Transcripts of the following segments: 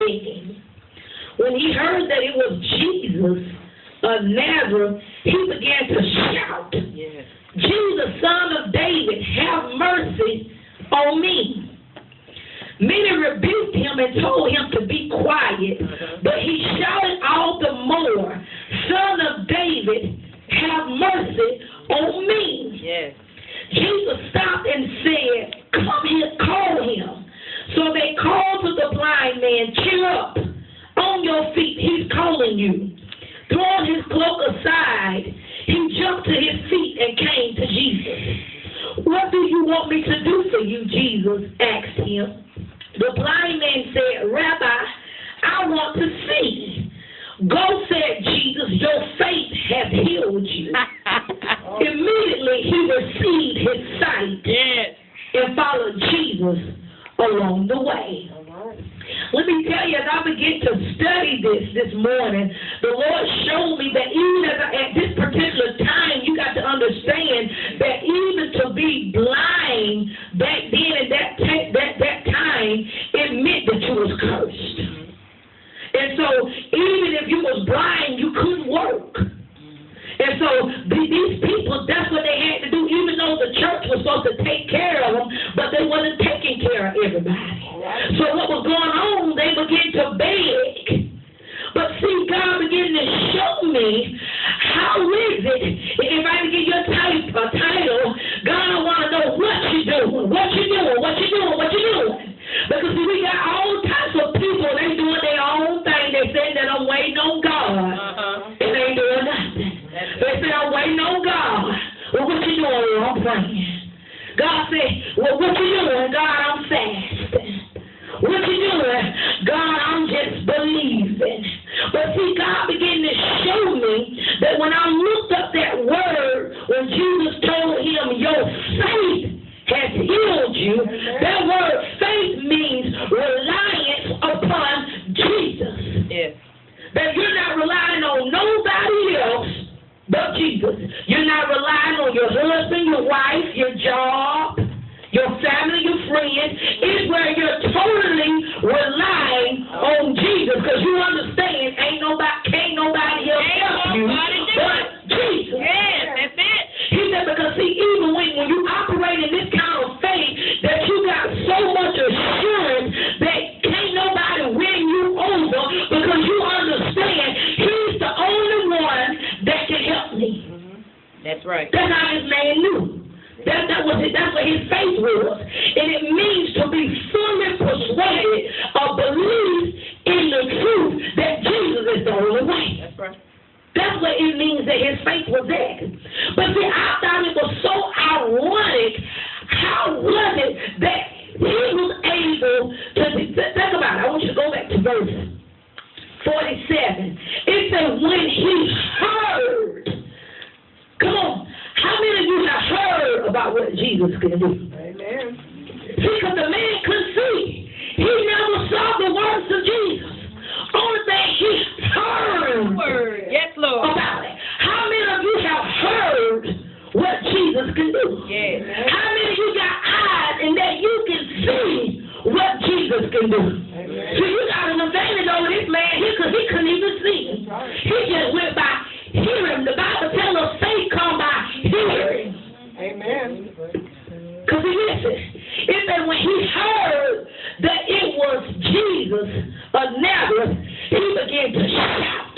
begging. When he heard that it was Jesus of Nazareth, he began to shout, yes, Jesus, Son of David, have mercy on me. Many rebuked him and told him to be quiet, but he shouted all the more, Son of David, have mercy on me. Yes. Jesus stopped and said, come here, call him. So they called to the blind man, cheer up, on your feet, he's calling you. Throwing his cloak aside, he jumped to his feet and came to Jesus. What do you want me to do for you, Jesus asked him. The blind man said, Rabbi, I want to see. Go, said Jesus, your faith has healed you. Immediately he received his sight, yes, and followed Jesus along the way. Let me tell you, as I began to study this morning, the Lord showed me that even at this particular time, you got to understand that even to be blind back then at that time, it meant that you was cursed. And so even if you was blind, you couldn't work. And so these people, that's what they had to do, even though the church was supposed to take care of them, but they wasn't taking care of everybody. So what was going on, they began to beg. But see, God began to show me, how is it, if I can give you a title, God, I want to know what you're doing, what you're doing, what you're doing, what you're doing. Because see, we got all types of people, they doing their own thing, they say that I'm waiting on God, and they ain't doing nothing. They say, I'm waiting on God. Well, what you doing? Well, I'm praying. God said, well, what you doing? God, I'm fasting. What you doing? God, I'm just believing. But see, God began to show me that when I looked up that word, when Jesus told him, your faith has healed you, that word faith means reliance upon Jesus. Yes. That you're not relying on nobody else but Jesus. You're not relying on your husband, your wife, your job, your family, your friends. It's where you're totally relying on Jesus, because you understand can't nobody else help you but Jesus. Yes, that's it. He said, because see, even when you operate in this kind of faith, that you got so much assurance that can't nobody win you over, because you understand he's the only one that can help me. That's right. That's how this man knew. That's what his faith was. And it means to be fully persuaded or believe in the truth that Jesus is the only way. That's right. That's what it means that his faith was at. But see, I thought it was so ironic. How was it that he was able to think about it? I want you to go back to verse 47. It said, when he heard. Come on. How many of you have heard about what Jesus can do? Amen. See, because the man couldn't see. He never saw the works of Jesus. Only thing he heard yes, Lord. about it. How many of you have heard what Jesus can do? Yes. How many of you got eyes and that you can see what Jesus can do? Amen. See, you got an advantage over this man here because he couldn't even see. He just went by hearing. The Bible tells us faith come by hearing. Amen. Because listen, it said when he heard that it was Jesus of Nazareth, he began to shout.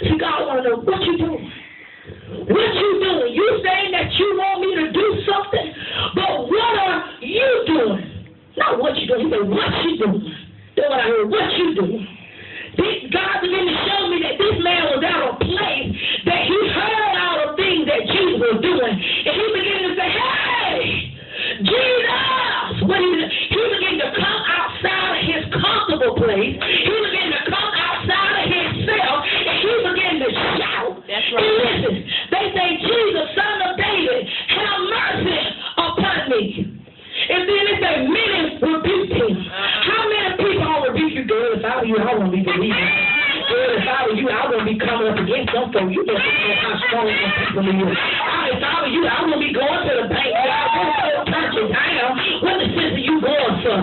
See, God want to know what you doing. What you doing? You saying that you want me to do something, but what are you doing? Not what you doing. He said, what you doing? That's what I heard. What you doing? God began to show me that this man was at a place that he heard all the things that Jesus was doing. And he began to say, hey, Jesus! He began to come outside of his comfortable place. He began to come outside of himself. And he began to shout. That's right. And listen, they say, Jesus, Son of David, have mercy upon me. And then they say, many rebuked him. How many people all rebuke you? Girl, if I were you, I wouldn't be believing. Girl, if I were you, I wouldn't be coming up against them folks. You just know how strong some people are. If I were you, I wouldn't be going to the bank. I wouldn't go touching down. What the sense are you going for?